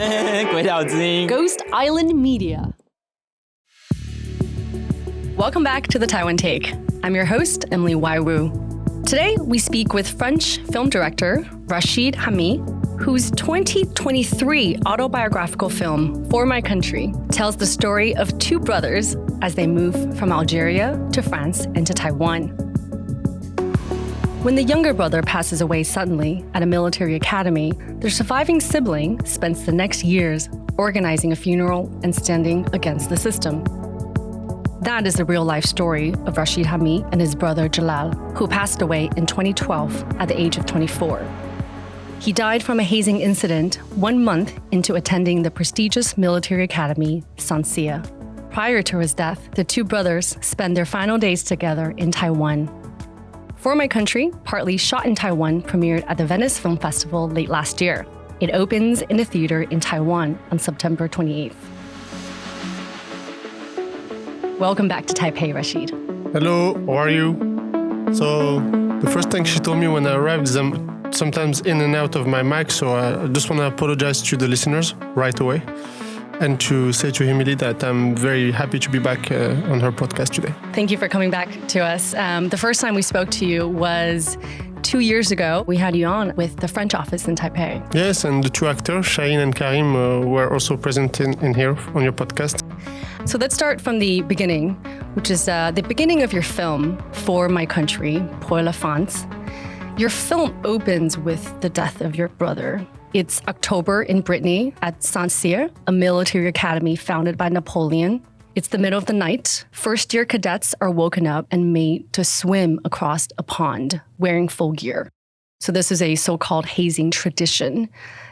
Ghost Island Media. Welcome back to the Taiwan Take. I'm your host, Emily Waiwu. Today, we speak with French film director Rachid Hami, whose 2023 autobiographical film, For My Country, tells the story of two brothers as they move from Algeria to France and to Taiwan. When the younger brother passes away suddenly at a military academy, their surviving sibling spends the next years organizing a funeral and standing against the system. That is the real-life story of Rachid Hami and his brother Jallal, who passed away in 2012 at the age of 24. He died from a hazing incident 1 month into attending the prestigious military academy, Saint-Cyr. Prior to his death, the two brothers spent their final days together in Taiwan. For My Country, partly shot in Taiwan, premiered at the Venice Film Festival late last year. It opens in a theater in Taiwan on September 28th. Welcome back to Taipei, Rachid. Hello, how are you? So, the first thing she told me when I arrived is I'm sometimes in and out of my mic, so I just want to apologize to the listeners right away and to say to Emily that I'm very happy to be back on her podcast today. Thank you for coming back to us. The first time we spoke to you was 2 years ago. We had you on with the French office in Taipei. Yes, and the two actors, Shaheen and Karim, were also present in here on your podcast. So let's start from the beginning, which is the beginning of your film, For My Country, Pour la France. Your film opens with the death of your brother. It's October in Brittany at Saint-Cyr, a military academy founded by Napoleon. It's the middle of the night. First-year cadets are woken up and made to swim across a pond wearing full gear. So this is a so-called hazing tradition.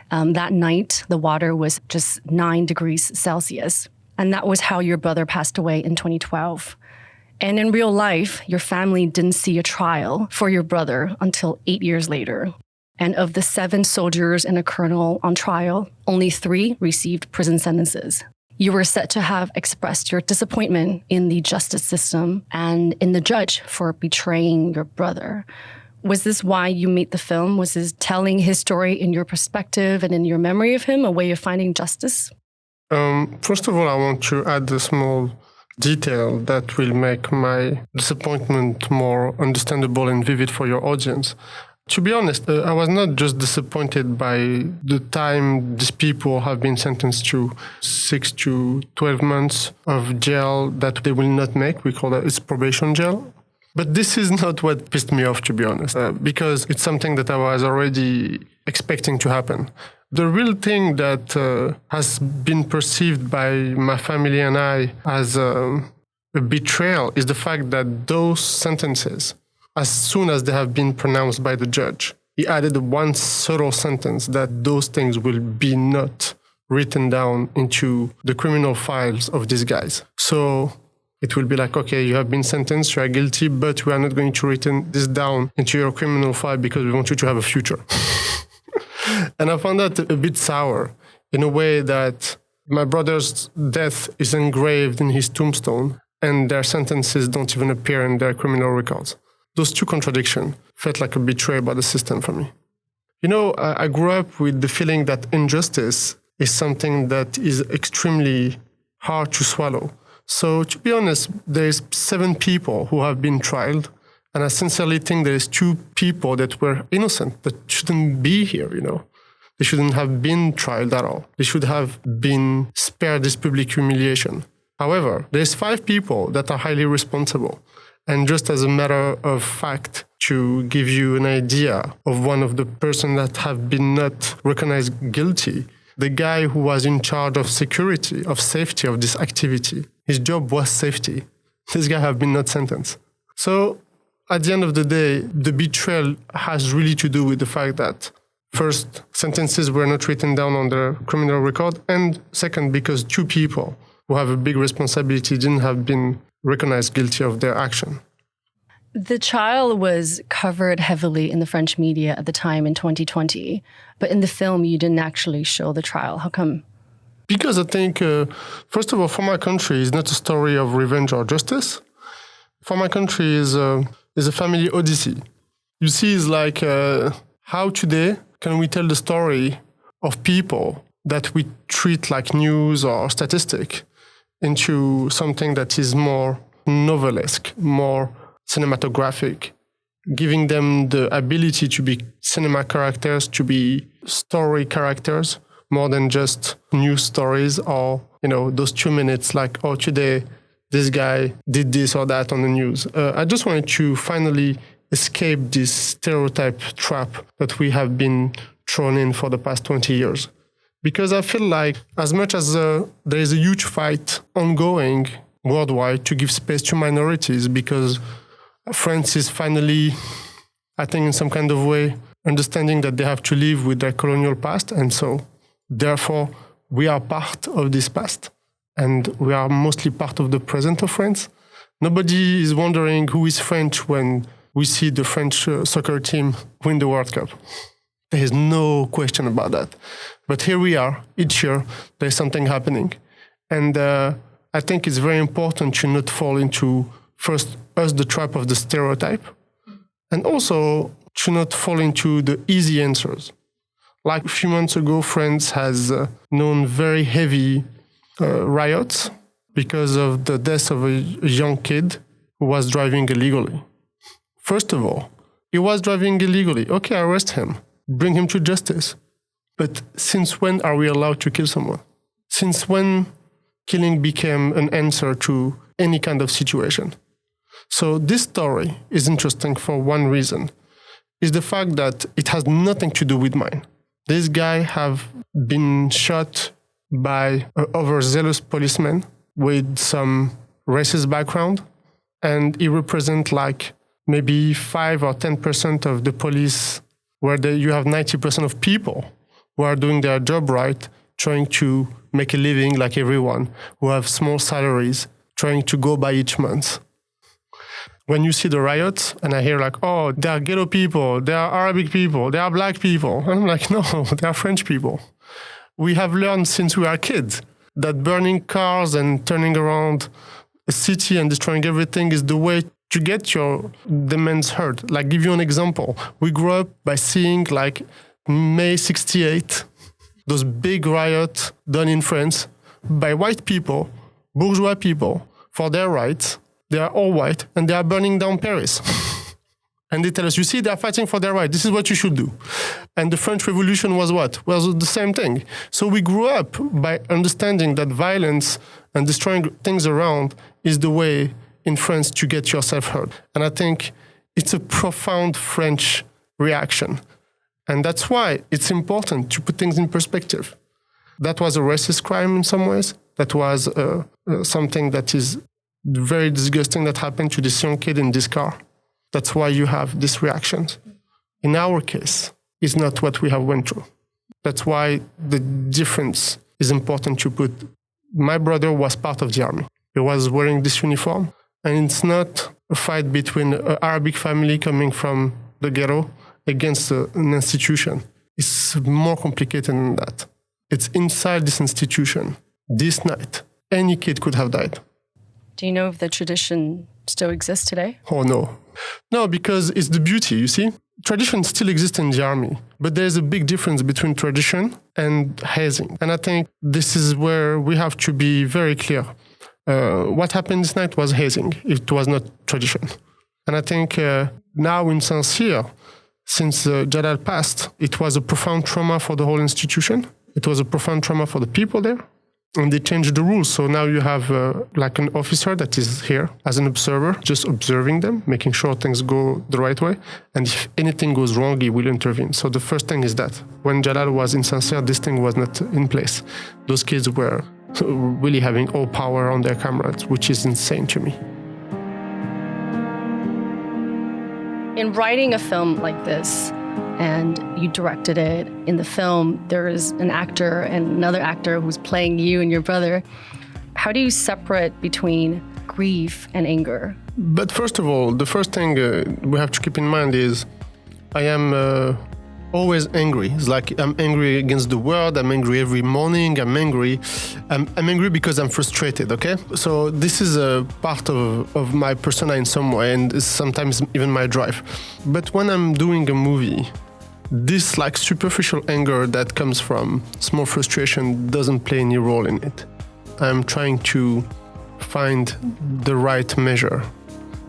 That night, the water was just 9 degrees Celsius. And that was how your brother passed away in 2012. And in real life, your family didn't see a trial for your brother until 8 years later. And of the 7 soldiers and a colonel on trial, only 3 received prison sentences. You were said to have expressed your disappointment in the justice system and in the judge for betraying your brother. Was this why you made the film? Was this telling his story in your perspective and in your memory of him, a way of finding justice? First of all, I want to add a small detail that will make my disappointment more understandable and vivid for your audience. To be honest, I was not just disappointed by the time these people have been sentenced to 6 to 12 months of jail that they will not make. We call that it's probation jail. But this is not what pissed me off, to be honest, because it's something that I was already expecting to happen. The real thing that has been perceived by my family and I as a betrayal is the fact that those sentences, as soon as they have been pronounced by the judge, he added one subtle sentence that those things will be not written down into the criminal files of these guys. So it will be like, okay, you have been sentenced, you are guilty, but we are not going to write this down into your criminal file because we want you to have a future. And I found that a bit sour in a way that my brother's death is engraved in his tombstone and their sentences don't even appear in their criminal records. Those two contradictions felt like a betrayal by the system for me. You know, I grew up with the feeling that injustice is something that is extremely hard to swallow. So to be honest, there's 7 people who have been tried. And I sincerely think there's 2 people that were innocent, that shouldn't be here, you know. They shouldn't have been tried at all. They should have been spared this public humiliation. However, there's 5 people that are highly responsible. And just as a matter of fact, to give you an idea of one of the persons that have been not recognized guilty, the guy who was in charge of security, of safety of this activity, his job was safety. This guy have been not sentenced. So at the end of the day, the betrayal has really to do with the fact that first, sentences were not written down on the criminal record, and second, because 2 people who have a big responsibility didn't have been recognized guilty of their action. The trial was covered heavily in the French media at the time in 2020, but in the film you didn't actually show the trial. How come? Because I think, first of all, For My Country is not a story of revenge or justice. For My Country is a family odyssey. You see, it's like how today can we tell the story of people that we treat like news or statistic into something that is more novelesque, more cinematographic, giving them the ability to be cinema characters, to be story characters, more than just news stories or, those 2 minutes like, oh, today this guy did this or that on the news. I just wanted to finally escape this stereotype trap that we have been thrown in for the past 20 years. Because I feel like as much as there is a huge fight ongoing worldwide to give space to minorities, because France is finally, I think in some kind of way, understanding that they have to live with their colonial past. And so, therefore, we are part of this past. And we are mostly part of the present of France. Nobody is wondering who is French when we see the French soccer team win the World Cup. There is no question about that. But here we are, each year, there's something happening. And I think it's very important to not fall into, first, the trap of the stereotype, and also to not fall into the easy answers. Like a few months ago, France has known very heavy riots because of the death of a young kid who was driving illegally. First of all, he was driving illegally. Okay, arrest him. Bring him to justice. But since when are we allowed to kill someone? Since when killing became an answer to any kind of situation? So this story is interesting for one reason, is the fact that it has nothing to do with mine. This guy have been shot by an overzealous policeman with some racist background, and he represents like maybe 5 or 10% of the police, where you have 90% of people who are doing their job right, trying to make a living like everyone, who have small salaries, trying to go by each month. When you see the riots, and I hear like, oh, they are ghetto people, they are Arabic people, they are black people. And I'm like, no, they are French people. We have learned since we are kids that burning cars and turning around a city and destroying everything is the way to get your demands heard. Like, give you an example. We grew up by seeing like May 68, those big riots done in France by white people, bourgeois people, for their rights. They are all white, and they are burning down Paris. And they tell us, you see, they are fighting for their right. This is what you should do. And the French Revolution was what? Was the same thing. So we grew up by understanding that violence and destroying things around is the way in France to get yourself heard. And I think it's a profound French reaction. And that's why it's important to put things in perspective. That was a racist crime in some ways. That was something that is very disgusting that happened to this young kid in this car. That's why you have these reactions. In our case, it's not what we have went through. That's why the difference is important to put. My brother was part of the army. He was wearing this uniform. And it's not a fight between an Arabic family coming from the ghetto against an institution. It's more complicated than that. It's inside this institution. This night, any kid could have died. Do you know if the tradition still exists today? Oh, no. No, because it's the beauty, you see. Tradition still exists in the army, but there's a big difference between tradition and hazing. And I think this is where we have to be very clear. What happened this night was hazing. It was not tradition. And I think now in Saint-Cyr, since Jallal passed, it was a profound trauma for the whole institution. It was a profound trauma for the people there. And they changed the rules. So now you have like an officer that is here as an observer, just observing them, making sure things go the right way. And if anything goes wrong, he will intervene. So the first thing is that when Jallal was in Saint-Cyr, this thing was not in place. Those kids were really having all power on their comrades, which is insane to me. In writing a film like this, and you directed it, in the film, there is an actor and another actor who's playing you and your brother. How do you separate between grief and anger? But first of all, the first thing we have to keep in mind is I am always angry. It's like I'm angry against the world. I'm angry every morning. I'm angry because I'm frustrated, okay? So this is a part of my persona in some way, and sometimes even my drive. But when I'm doing a movie, this like superficial anger that comes from small frustration doesn't play any role in it. I'm trying to find the right measure.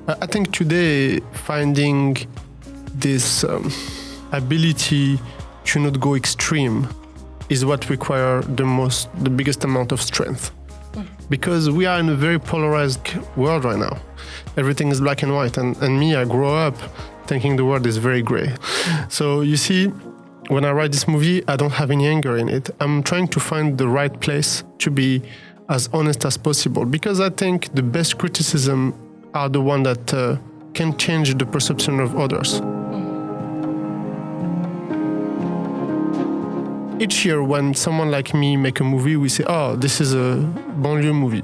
I think today finding this ability to not go extreme is what requires the biggest amount of strength. Because we are in a very polarized world right now. Everything is black and white. And me, I grew up thinking the world is very gray. So you see, when I write this movie, I don't have any anger in it. I'm trying to find the right place to be as honest as possible. Because I think the best criticism are the one that can change the perception of others. Each year, when someone like me make a movie, we say, "Oh, this is a banlieue movie."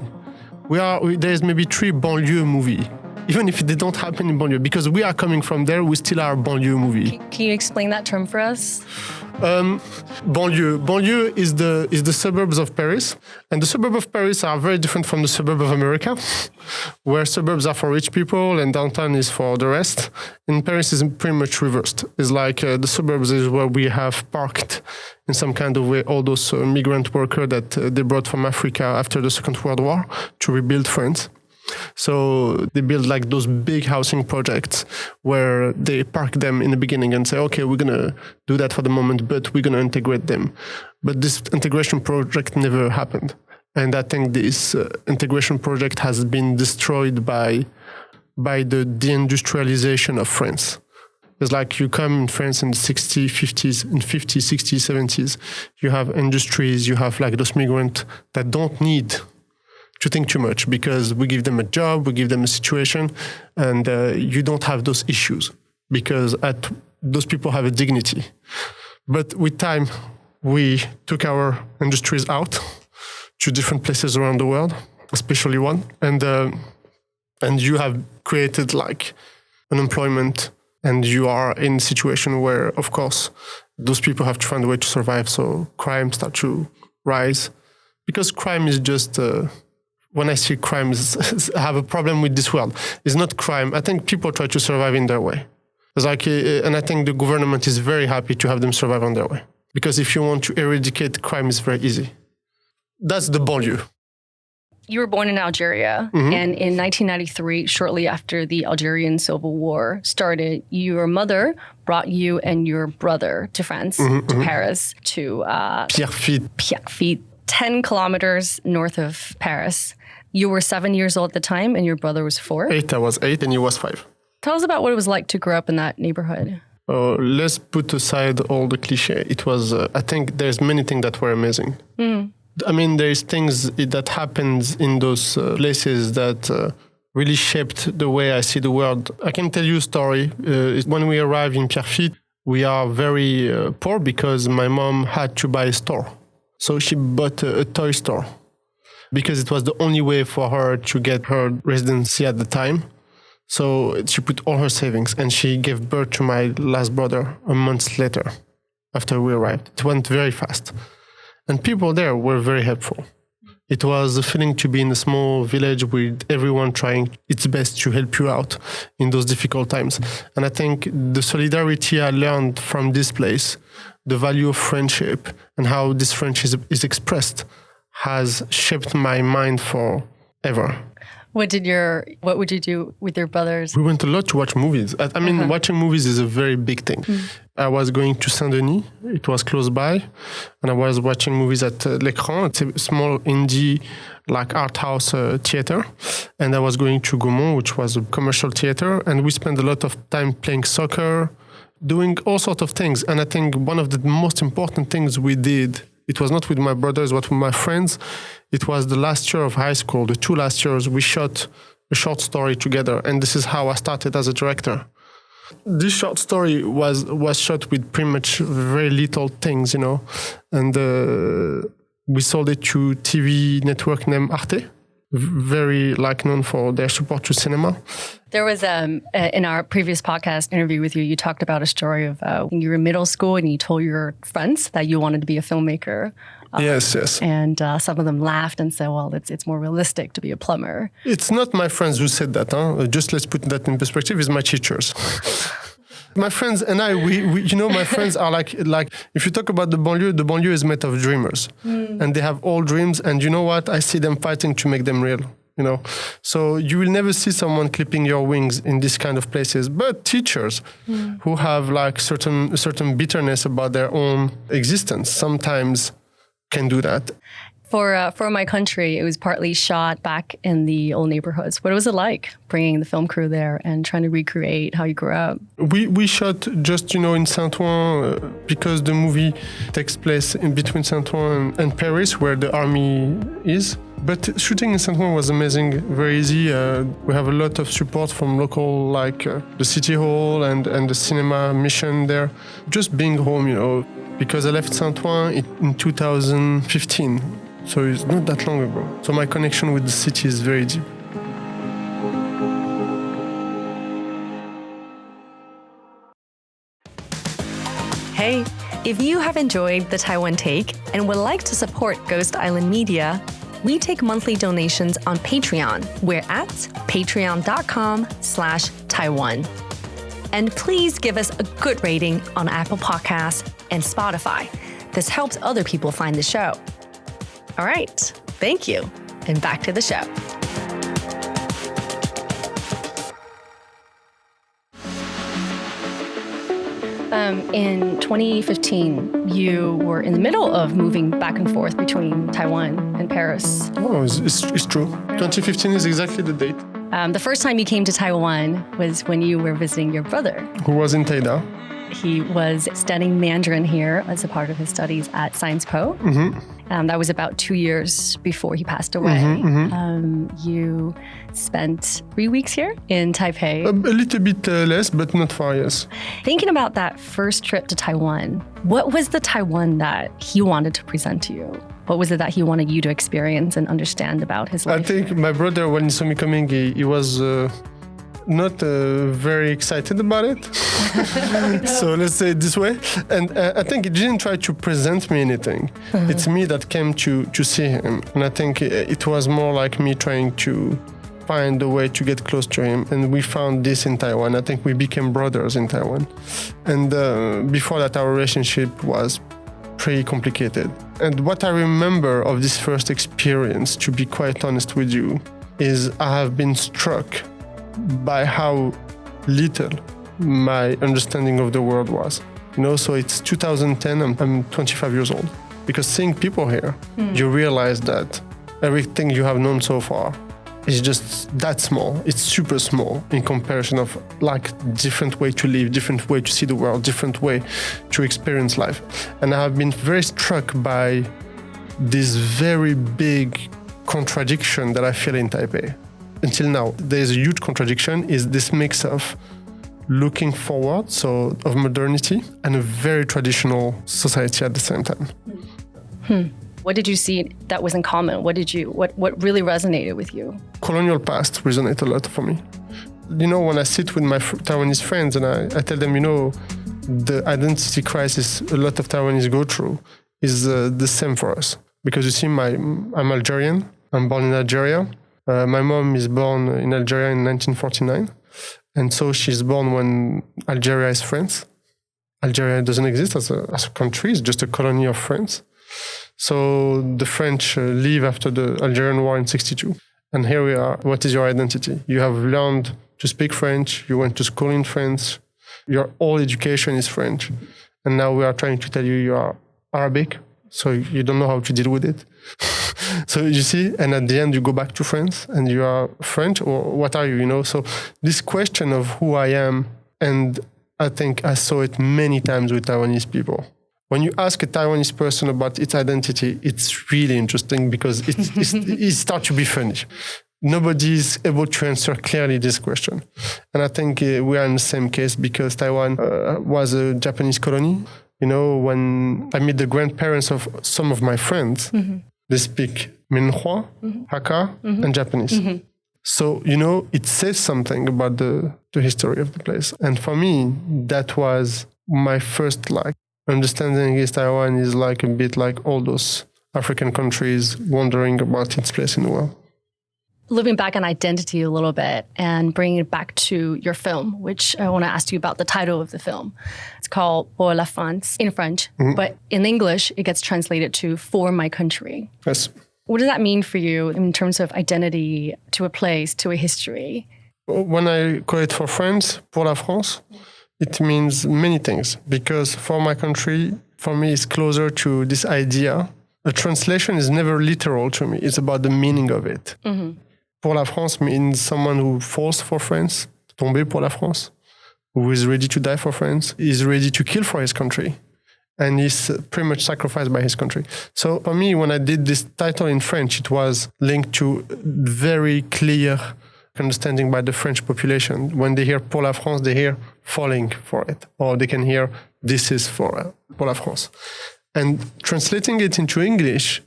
There is maybe 3 banlieue movies, even if they don't happen in banlieue, because we are coming from there. We still are a banlieue movie. Can you explain that term for us? Banlieue is the suburbs of Paris, and the suburbs of Paris are very different from the suburbs of America, where suburbs are for rich people and downtown is for the rest. In Paris, is pretty much reversed. It's like the suburbs is where we have parked in some kind of way all those migrant workers that they brought from Africa after the Second World War to rebuild France. So they build like those big housing projects where they park them in the beginning and say, okay, we're going to do that for the moment, but we're going to integrate them. But this integration project never happened. And I think this integration project has been destroyed by the deindustrialization of France. It's like you come in France in the 60s, 50s, in 50s, 60s, 70s, you have industries, you have like those migrants that don't need to think too much because we give them a job, we give them a situation, and you don't have those issues because those people have a dignity. But with time, we took our industries out to different places around the world, especially one, and you have created like unemployment, and you are in a situation where, of course, those people have to find a way to survive. So crime starts to rise because crime is just. When I see crime, I have a problem with this world. It's not crime. I think people try to survive in their way. It's like, and I think the government is very happy to have them survive on their way. Because if you want to eradicate crime, it's very easy. That's the banlieue. You were born in Algeria, and in 1993, shortly after the Algerian Civil War started, your mother brought you and your brother to France, to Paris, to Pierrefitte, 10 kilometers north of Paris. You were 7 years old at the time, and your brother was 4? 8. I was 8, and he was 5. Tell us about what it was like to grow up in that neighborhood. Let's put aside all the cliché. It was, I think there's many things that were amazing. I mean, there's things that happens in those places that really shaped the way I see the world. I can tell you a story. When we arrived in Pierrefitte, we are very poor because my mom had to buy a store. So she bought a toy store because it was the only way for her to get her residency at the time. So she put all her savings and she gave birth to my last brother a month later after we arrived. It went very fast. And people there were very helpful. It was a feeling to be in a small village with everyone trying its best to help you out in those difficult times. And I think the solidarity I learned from this place, the value of friendship and how this friendship is expressed has shaped my mind forever. What would you do with your brothers? We went a lot to watch movies. I mean, watching movies is a very big thing. I was going to Saint-Denis. It was close by. And I was watching movies at L'Écran. It's a small indie, like art house theater. And I was going to Gaumont, which was a commercial theater. And we spent a lot of time playing soccer, doing all sorts of things. And I think one of the most important things we did, it was not with my brothers, but with my friends. It was the last year of high school, the 2 last years, we shot a short story together. And this is how I started as a director. This short story was shot with pretty much very little things, you know. And we sold it to TV network named Arte, very known for their support to cinema. There was, in our previous podcast interview with you, you talked about a story of when you were in middle school and you told your friends that you wanted to be a filmmaker. Yes. And some of them laughed and said, well, it's more realistic to be a plumber. It's not my friends who said that. Just let's put that in perspective. It's my teachers. My friends and I, we you know, my friends are like if you talk about the banlieue is made of dreamers, and they have all dreams. And you know what? I see them fighting to make them real. You know, so you will never see someone clipping your wings in this kind of places. But teachers who have like certain bitterness about their own existence sometimes can do that. For My Country, it was partly shot back in the old neighborhoods. What was it like bringing the film crew there and trying to recreate how you grew up? We shot just, you know, in Saint-Ouen because the movie takes place in between Saint-Ouen and Paris, where the army is. But shooting in Saint-Ouen was amazing, very easy. We have a lot of support from local, like the city hall and the cinema mission there. Just being home, you know, because I left Saint-Ouen in 2015. So it's not that long ago. So my connection with the city is very deep. Hey, if you have enjoyed the Taiwan Take and would like to support Ghost Island Media, we take monthly donations on Patreon. We're at patreon.com/Taiwan. And please give us a good rating on Apple Podcasts and Spotify. This helps other people find the show. All right, thank you, and back to the show. In 2015, you were in the middle of moving back and forth between Taiwan and Paris. Oh, it's true. 2015 is exactly the date. The first time you came to Taiwan was when you were visiting your brother. Who was in Taida. He was studying Mandarin here as a part of his studies at Sciences Po. That was about 2 years before he passed away. You spent 3 weeks here in Taipei. A little bit less, but not far, yes. Thinking about that first trip to Taiwan, what was the Taiwan that he wanted to present to you? What was it that he wanted you to experience and understand about his life? I think my brother, when he saw me coming, he was not very excited about it. So let's say it this way. And I think he didn't try to present me anything. It's me that came to see him. And I think it was more like me trying to find a way to get close to him. And we found this in Taiwan. I think we became brothers in Taiwan. And before that, our relationship was pretty complicated. And what I remember of this first experience, to be quite honest with you, is I have been struck by how little my understanding of the world was. You know, so it's 2010, I'm 25 years old. Because seeing people here, you realize that everything you have known so far is just that small. It's super small in comparison of like different way to live, different way to see the world, different way to experience life. And I have been very struck by this very big contradiction that I feel in Taipei. Until now, there's a huge contradiction, is this mix of looking forward, so of modernity, and a very traditional society at the same time. What did you see that was in common? What really resonated with you? Colonial past resonates a lot for me. You know, when I sit with my Taiwanese friends and I tell them, you know, the identity crisis a lot of Taiwanese go through is the same for us. Because you see, I'm Algerian. I'm born in Algeria. My mom is born in Algeria in 1949. And so she's born when Algeria is France. Algeria doesn't exist as a country, it's just a colony of France. So the French leave after the Algerian War in 1962. And here we are. What is your identity? You have learned to speak French. You went to school in France. Your whole education is French. And now we are trying to tell you you are Arabic. So you don't know how to deal with it. So you see, and at the end you go back to France and you are French, or what are you, you know? So this question of who I am, and I think I saw it many times with Taiwanese people. When you ask a Taiwanese person about its identity, it's really interesting because it starts to be funny. Nobody is able to answer clearly this question. And I think we are in the same case because Taiwan was a Japanese colony. You know, when I meet the grandparents of some of my friends, they speak Minhua, Hakka, and Japanese. So, you know, it says something about the history of the place. And for me, that was my first understanding is Taiwan is like a bit like all those African countries wondering about its place in the world. living back on identity a little bit and bringing it back to your film, which I want to ask you about the title of the film. It's called Pour la France in French, but in English, it gets translated to For My Country. Yes. What does that mean for you in terms of identity to a place, to a history? When I call it For France, Pour la France, it means many things, because For My Country, for me, is closer to this idea. The translation is never literal to me. It's about the meaning of it. Pour la France means someone who falls for France, tomber pour la France, who is ready to die for France, is ready to kill for his country, and is pretty much sacrificed by his country. So for me, when I did this title in French, it was linked to very clear understanding by the French population. When they hear Pour la France, they hear falling for it, or they can hear this is for Pour la France. And translating it into English,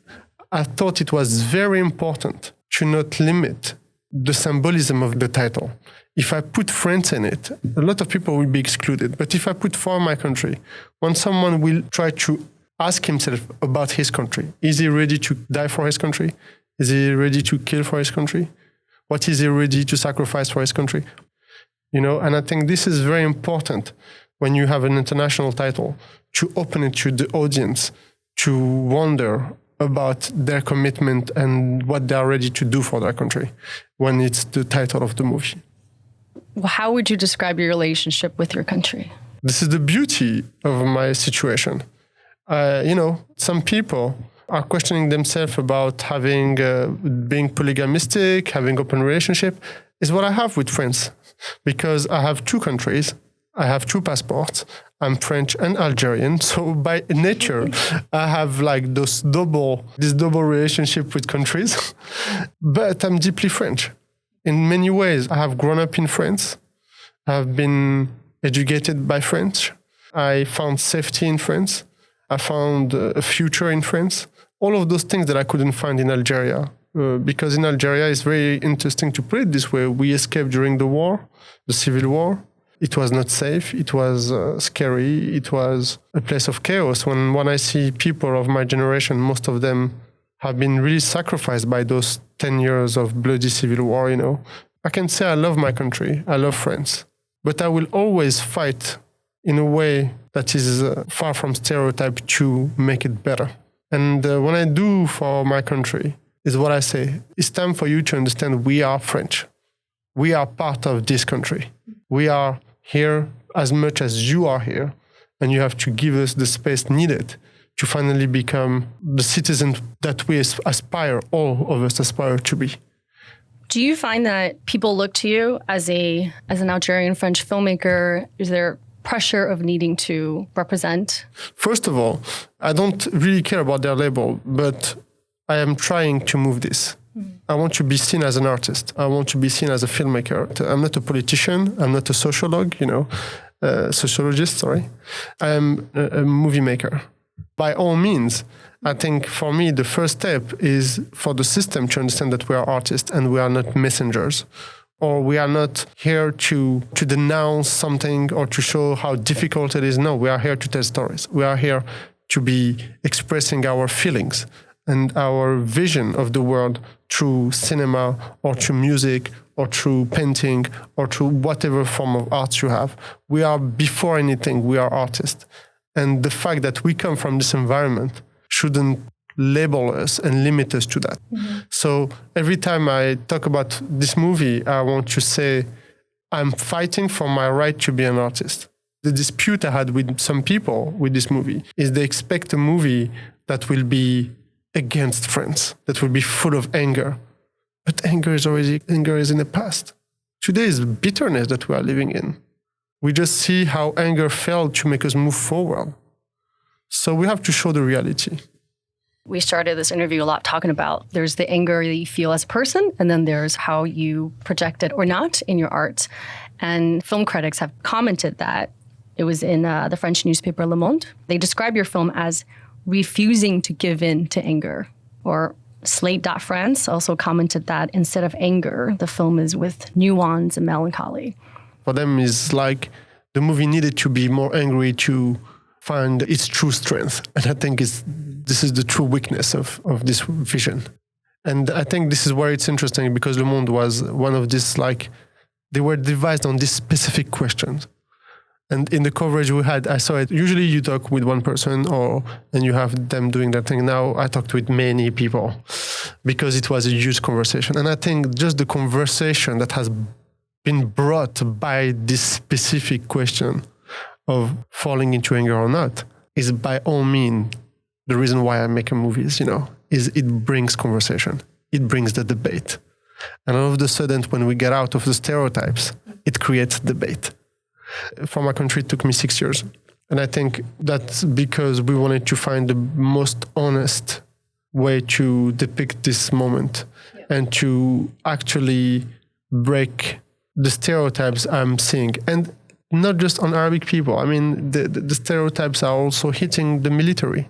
I thought it was very important to not limit the symbolism of the title. If I put France in it, a lot of people will be excluded. But if I put For My Country, when someone will try to ask himself about his country, is he ready to die for his country? Is he ready to kill for his country? What is he ready to sacrifice for his country? And I think this is very important when you have an international title, to open it to the audience, to wonder about their commitment and what they are ready to do for their country when it's the title of the movie. How would you describe your relationship with your country? This is the beauty of my situation. Some people are questioning themselves about having being polygamistic, having open relationship, is what I have with France. Because I have two countries, I have two passports, I'm French and Algerian, so by nature, I have like this double relationship with countries, but I'm deeply French. In many ways, I have grown up in France, I have been educated by French, I found safety in France, I found a future in France, all of those things that I couldn't find in Algeria. Because in Algeria, it's very interesting to put it this way, we escaped during the war, the civil war. It was not safe. It was scary. It was a place of chaos. When I see people of my generation, most of them have been really sacrificed by those 10 years of bloody civil war, I can say I love my country. I love France. But I will always fight in a way that is far from stereotype to make it better. And when I do For My Country, is what I say. It's time for you to understand we are French. We are part of this country. We are here as much as you are here, and you have to give us the space needed to finally become the citizens that we aspire, all of us aspire to be. Do you find that people look to you as an Algerian French filmmaker? Is there pressure of needing to represent? First of all, I don't really care about their label, but I am trying to move this. I want to be seen as an artist. I want to be seen as a filmmaker. I'm not a politician. I'm not a sociologist, sorry. I am a movie maker. By all means, I think for me, the first step is for the system to understand that we are artists and we are not messengers, or we are not here to denounce something or to show how difficult it is. No, we are here to tell stories. We are here to be expressing our feelings and our vision of the world through cinema or through music or through painting or through whatever form of art you have. We are, before anything, we are artists. And the fact that we come from this environment shouldn't label us and limit us to that. So every time I talk about this movie, I want to say, I'm fighting for my right to be an artist. The dispute I had with some people with this movie is they expect a movie that will be against France, that will be full of anger. But anger is in the past. Today is bitterness that we are living in. We just see how anger failed to make us move forward. So we have to show the reality. We started this interview a lot talking about there's the anger that you feel as a person, and then there's how you project it or not in your art. And film critics have commented that. It was in the French newspaper Le Monde. They describe your film as refusing to give in to anger. Or Slate.France also commented that instead of anger, the film is with nuance and melancholy. For them, it's like the movie needed to be more angry to find its true strength. And I think this is the true weakness of this vision. And I think this is where it's interesting, because Le Monde was one of these, like, they were devised on these specific questions. And in the coverage we had, I saw it. Usually you talk with one person and you have them doing that thing. Now I talked with many people because it was a huge conversation. And I think just the conversation that has been brought by this specific question of falling into anger or not is by all means the reason why I make movies, is it brings conversation. It brings the debate. And all of a sudden, when we get out of the stereotypes, it creates debate. For my country, it took me 6 years. And I think that's because we wanted to find the most honest way to depict this moment and to actually break the stereotypes I'm seeing. And not just on Arabic people. I mean, the stereotypes are also hitting the military.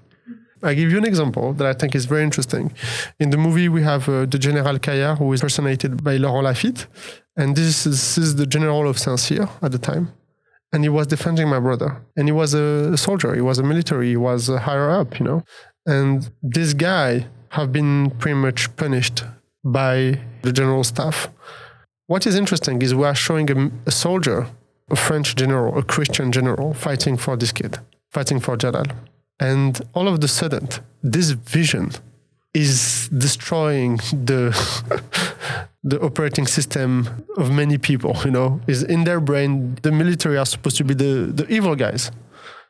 I give you an example that I think is very interesting. In the movie, we have the General Caillard, who is personated by Laurent Lafitte. And this is the general of Saint-Cyr at the time. And he was defending my brother. And he was a soldier. He was a military. He was higher up, And this guy have been pretty much punished by the general staff. What is interesting is we are showing a soldier, a French general, a Christian general, fighting for this kid, fighting for Jallal. And all of a sudden, this vision is destroying the operating system of many people, is in their brain. The military are supposed to be the evil guys.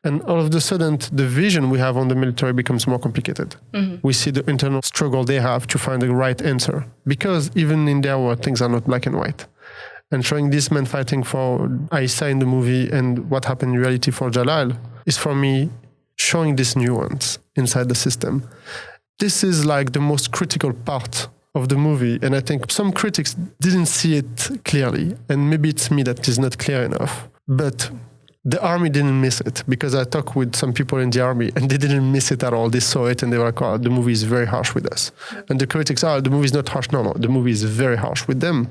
And all of a sudden, the vision we have on the military becomes more complicated. Mm-hmm. We see the internal struggle they have to find the right answer, because even in their world, things are not black and white. And showing this man fighting for Aissa in the movie and what happened in reality for Jallal is, for me, showing this nuance inside the system. This is like the most critical part of the movie. And I think some critics didn't see it clearly. And maybe it's me that is not clear enough. But the army didn't miss it, because I talked with some people in the army and they didn't miss it at all. They saw it and they were like, oh, the movie is very harsh with us. And the critics, the movie is not harsh. No, the movie is very harsh with them,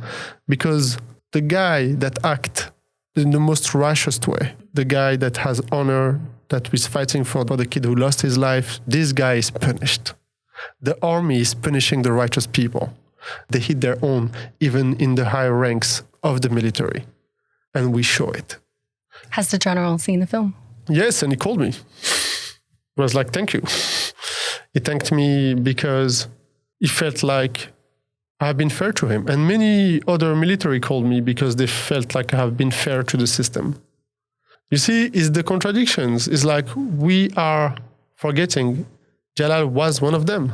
because the guy that acts in the most righteous way, the guy that has honor, that is fighting for the kid who lost his life, this guy is punished. The army is punishing the righteous people. They hit their own, even in the higher ranks of the military. And we show it. Has the general seen the film? Yes, and he called me. He was like, thank you. He thanked me because he felt like I have been fair to him. And many other military called me because they felt like I have been fair to the system. You see, it's the contradictions. It's like we are forgetting Jallal was one of them.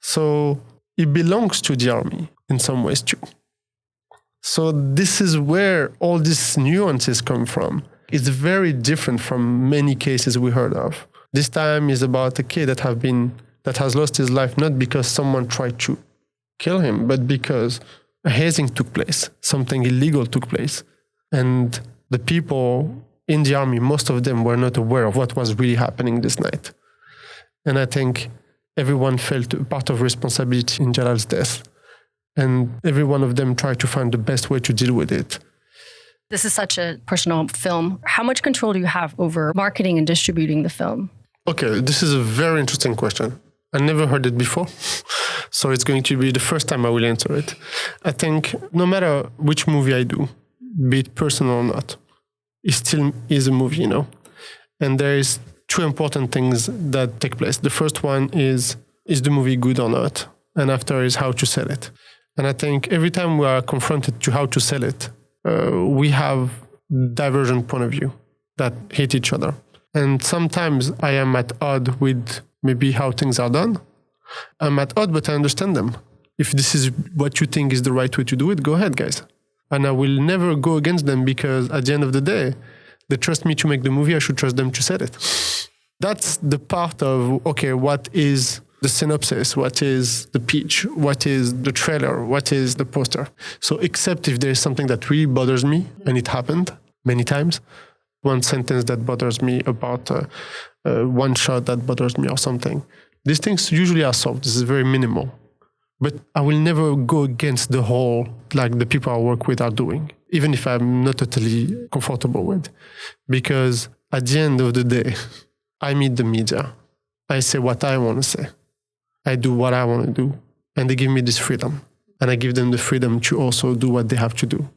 So he belongs to the army in some ways too. So this is where all these nuances come from. It's very different from many cases we heard of. This time is about a kid that has lost his life, not because someone tried to kill him, but because a hazing took place, something illegal took place. And the people in the army, most of them were not aware of what was really happening this night. And I think everyone felt a part of responsibility in Jallal's death. And every one of them tried to find the best way to deal with it. This is such a personal film. How much control do you have over marketing and distributing the film? Okay, this is a very interesting question. I never heard it before. So it's going to be the first time I will answer it. I think no matter which movie I do, be it personal or not, it still is a movie, And there is two important things that take place. The first one is the movie good or not? And after is how to sell it. And I think every time we are confronted to how to sell it, we have divergent point of view that hate each other. And sometimes I am at odds with maybe how things are done. I'm at odds, but I understand them. If this is what you think is the right way to do it, go ahead, guys. And I will never go against them, because at the end of the day, they trust me to make the movie, I should trust them to sell it. That's the part of, okay, what is the synopsis? What is the pitch? What is the trailer? What is the poster? So except if there's something that really bothers me, and it happened many times, one sentence that bothers me about one shot that bothers me or something, these things usually are solved. This is very minimal. But I will never go against the whole, like the people I work with are doing, even if I'm not totally comfortable with. Because at the end of the day, I meet the media. I say what I want to say. I do what I want to do. and they give me this freedom. And I give them the freedom to also do what they have to do.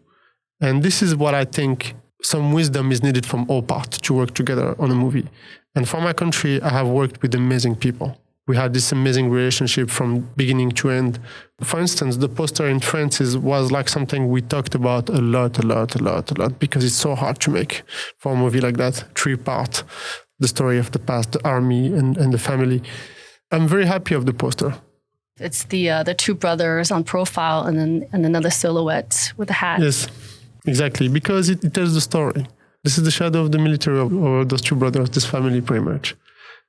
And this is what I think some wisdom is needed from all parts to work together on a movie. And for my country, I have worked with amazing people. We had this amazing relationship from beginning to end. For instance, the poster in France was like something we talked about a lot, because it's so hard to make for a movie like that, 3-part, the story of the past, the army and the family. I'm very happy of the poster. It's the two brothers on profile and another silhouette with a hat. Yes, exactly, because it tells the story. This is the shadow of the military of those two brothers, this family pretty much.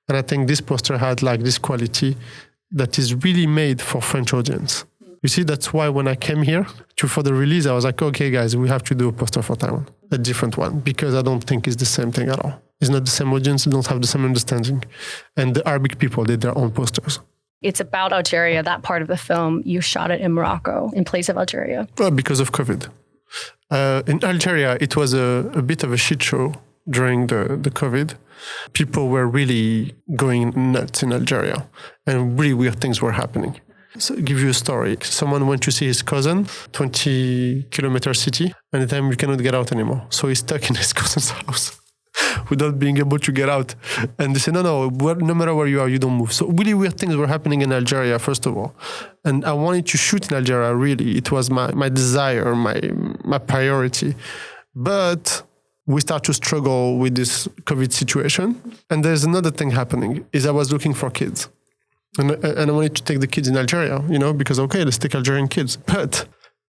And I think this poster had like this quality that is really made for French audience. You see, that's why when I came here for the release, I was like, okay, guys, we have to do a poster for Taiwan, a different one, because I don't think it's the same thing at all. It's not the same audience, they don't have the same understanding. And the Arabic people did their own posters. It's about Algeria, that part of the film. You shot it in Morocco in place of Algeria. Well, because of COVID. In Algeria, it was a bit of a shit show during the COVID. People were really going nuts in Algeria and really weird things were happening. So I'll give you a story. Someone went to see his cousin, 20-kilometer city, and at the time you cannot get out anymore. So he's stuck in his cousin's house without being able to get out. And they said, no matter where you are, you don't move. So really weird things were happening in Algeria, first of all. And I wanted to shoot in Algeria, really. It was my desire, my priority. But we start to struggle with this COVID situation. And there's another thing happening, is I was looking for kids. And I wanted to take the kids in Algeria, because, okay, let's take Algerian kids. But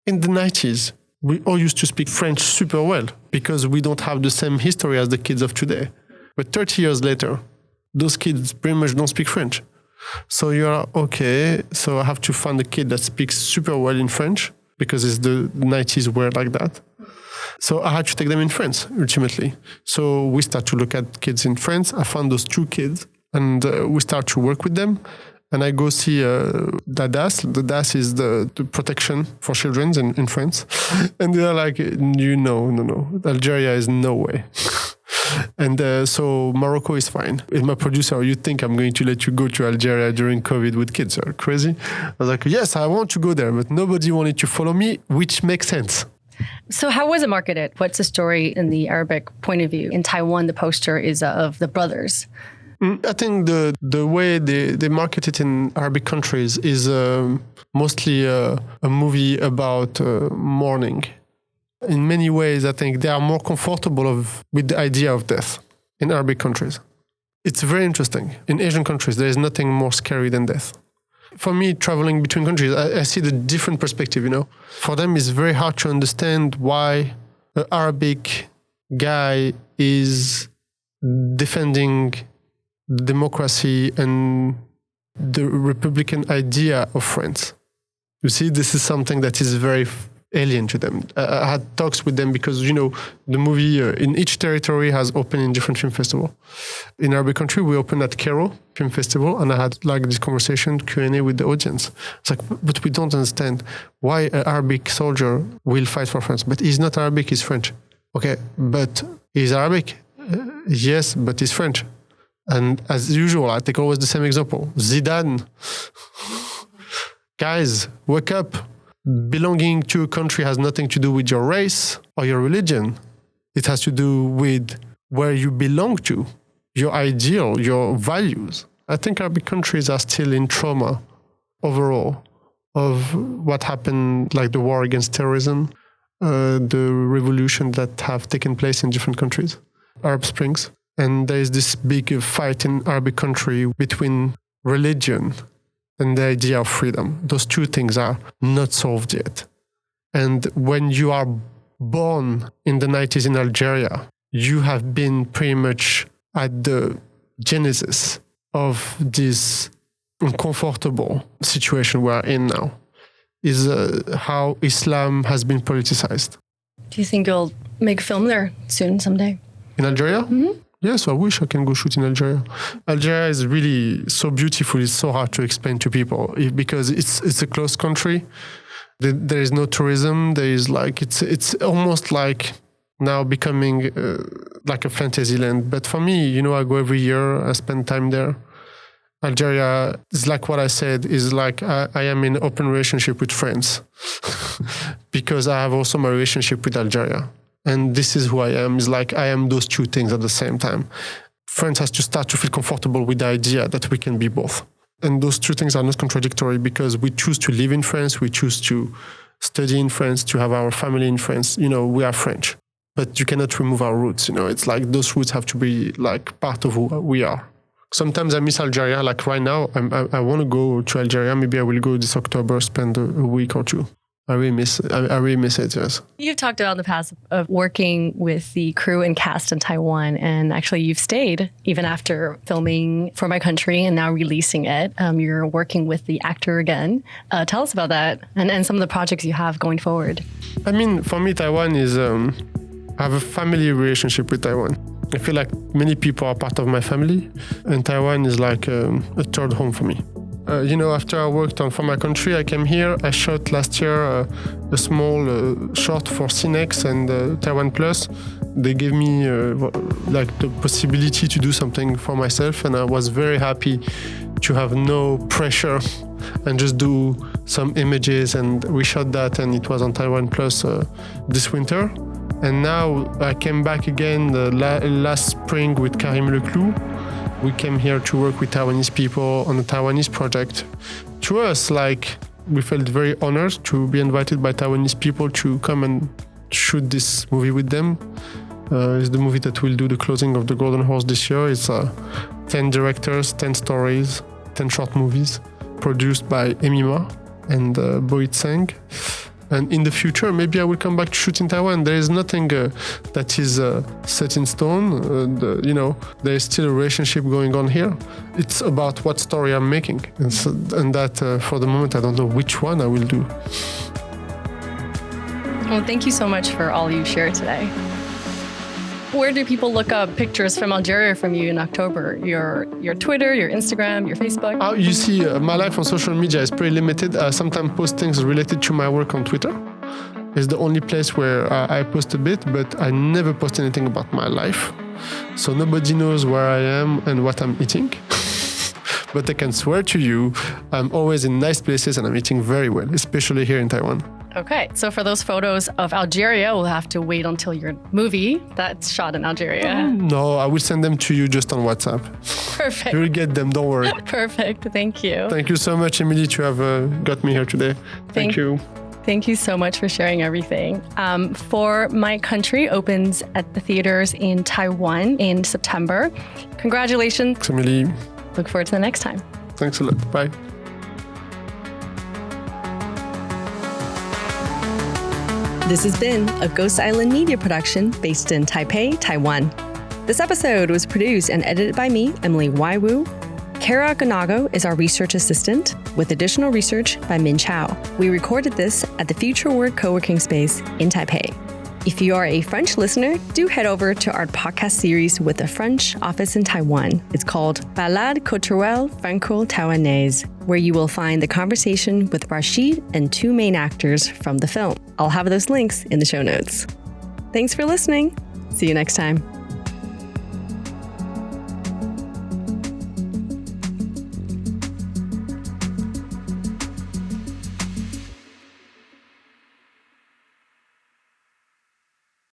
in the 90s, we all used to speak French super well because we don't have the same history as the kids of today. But 30 years later, those kids pretty much don't speak French. So you're okay, so I have to find a kid that speaks super well in French because it's the 90s were like that. So I had to take them in France, ultimately. So we start to look at kids in France. I found those 2 kids and we start to work with them. And I go see the DAS. The DAS is the protection for children in France. And they're like, no. Algeria is no way. And so Morocco is fine. If my producer, you think I'm going to let you go to Algeria during COVID with kids? Are you crazy? I was like, yes, I want to go there, but nobody wanted to follow me, which makes sense. So how was it marketed? What's the story in the Arabic point of view? In Taiwan, the poster is of the brothers. I think the way they market it in Arabic countries is mostly a movie about mourning. In many ways, I think they are more comfortable with the idea of death in Arabic countries. It's very interesting. In Asian countries, there is nothing more scary than death. For me, traveling between countries, I see the different perspective, For them, it's very hard to understand why an Arabic guy is defending democracy and the Republican idea of France. You see, this is something that is very alien to them. I had talks with them because, the movie in each territory has opened in different film festivals. In Arabic country, we opened at Cairo Film Festival, and I had this conversation, Q&A with the audience. It's like, but we don't understand why an Arabic soldier will fight for France. But he's not Arabic, he's French. Okay, but he's Arabic? Yes, but he's French. And as usual, I take always the same example. Zidane. Guys, wake up. Belonging to a country has nothing to do with your race or your religion. It has to do with where you belong to, your ideal, your values. I think Arabic countries are still in trauma overall of what happened, like the war against terrorism, the revolution that have taken place in different countries, Arab Springs. And there is this big fight in Arabic country between religion and the idea of freedom. Those 2 things are not solved yet. And when you are born in the 90s in Algeria, you have been pretty much at the genesis of this uncomfortable situation we are in now, is how Islam has been politicized. Do you think you'll make a film there soon, someday? In Algeria? Mm-hmm. Yes, I wish I can go shoot in Algeria. Algeria is really so beautiful. It's so hard to explain to people because it's a closed country. There is no tourism. There is it's almost like now becoming like a fantasy land. But for me, I go every year. I spend time there. Algeria is like what I said, is like I am in open relationship with France because I have also my relationship with Algeria. And this is who I am. It's like I am those two things at the same time. France has to start to feel comfortable with the idea that we can be both. And those two things are not contradictory because we choose to live in France, we choose to study in France, to have our family in France. We are French. But you cannot remove our roots. It's like those roots have to be like part of who we are. Sometimes I miss Algeria. Like right now, I want to go to Algeria. Maybe I will go this October, spend a week or two. I really miss it, yes. You've talked about in the past of working with the crew and cast in Taiwan, and actually you've stayed even after filming For My Country and now releasing it. You're working with the actor again. Tell us about that and some of the projects you have going forward. I mean, for me, Taiwan is... I have a family relationship with Taiwan. I feel like many people are part of my family, and Taiwan is like a third home for me. After I worked on For My Country, I came here. I shot last year a small short for Cinex and Taiwan Plus. They gave me the possibility to do something for myself, and I was very happy to have no pressure and just do some images. And we shot that, and it was on Taiwan Plus this winter. And now I came back again last spring with Karim Leclou. We came here to work with Taiwanese people on a Taiwanese project. To us, we felt very honored to be invited by Taiwanese people to come and shoot this movie with them. It's the movie that will do the closing of the Golden Horse this year. It's 10 directors, 10 stories, 10 short movies, produced by Emima and Boit Seng. And in the future, maybe I will come back to shoot in Taiwan. There is nothing that is set in stone. There is still a relationship going on here. It's about what story I'm making. And that, for the moment, I don't know which one I will do. Well, thank you so much for all you shared today. Where do people look up pictures from Algeria from you in October? Your Twitter, your Instagram, your Facebook? You see, my life on social media is pretty limited. I sometimes post things related to my work on Twitter. It's the only place where I post a bit, but I never post anything about my life. So nobody knows where I am and what I'm eating. But I can swear to you, I'm always in nice places and I'm eating very well, especially here in Taiwan. Okay, so for those photos of Algeria, we'll have to wait until your movie that's shot in Algeria. No, I will send them to you just on WhatsApp. Perfect. You will get them, don't worry. Perfect, thank you. Thank you so much, Emily, to have got me here today. Thank you. Thank you so much for sharing everything. For My Country opens at the theaters in Taiwan in September. Congratulations. Thanks, Emily. Look forward to the next time. Thanks a lot. Bye. This has been a Ghost Island Media production based in Taipei, Taiwan. This episode was produced and edited by me, Emily Waiwu. Kara Ganago is our research assistant, with additional research by Min Chao. We recorded this at the Future Word co-working space in Taipei. If you are a French listener, do head over to our podcast series with the French office in Taiwan. It's called Balades Culturelles Franco-Taïwanaises, where you will find the conversation with Rachid and two main actors from the film. I'll have those links in the show notes. Thanks for listening. See you next time.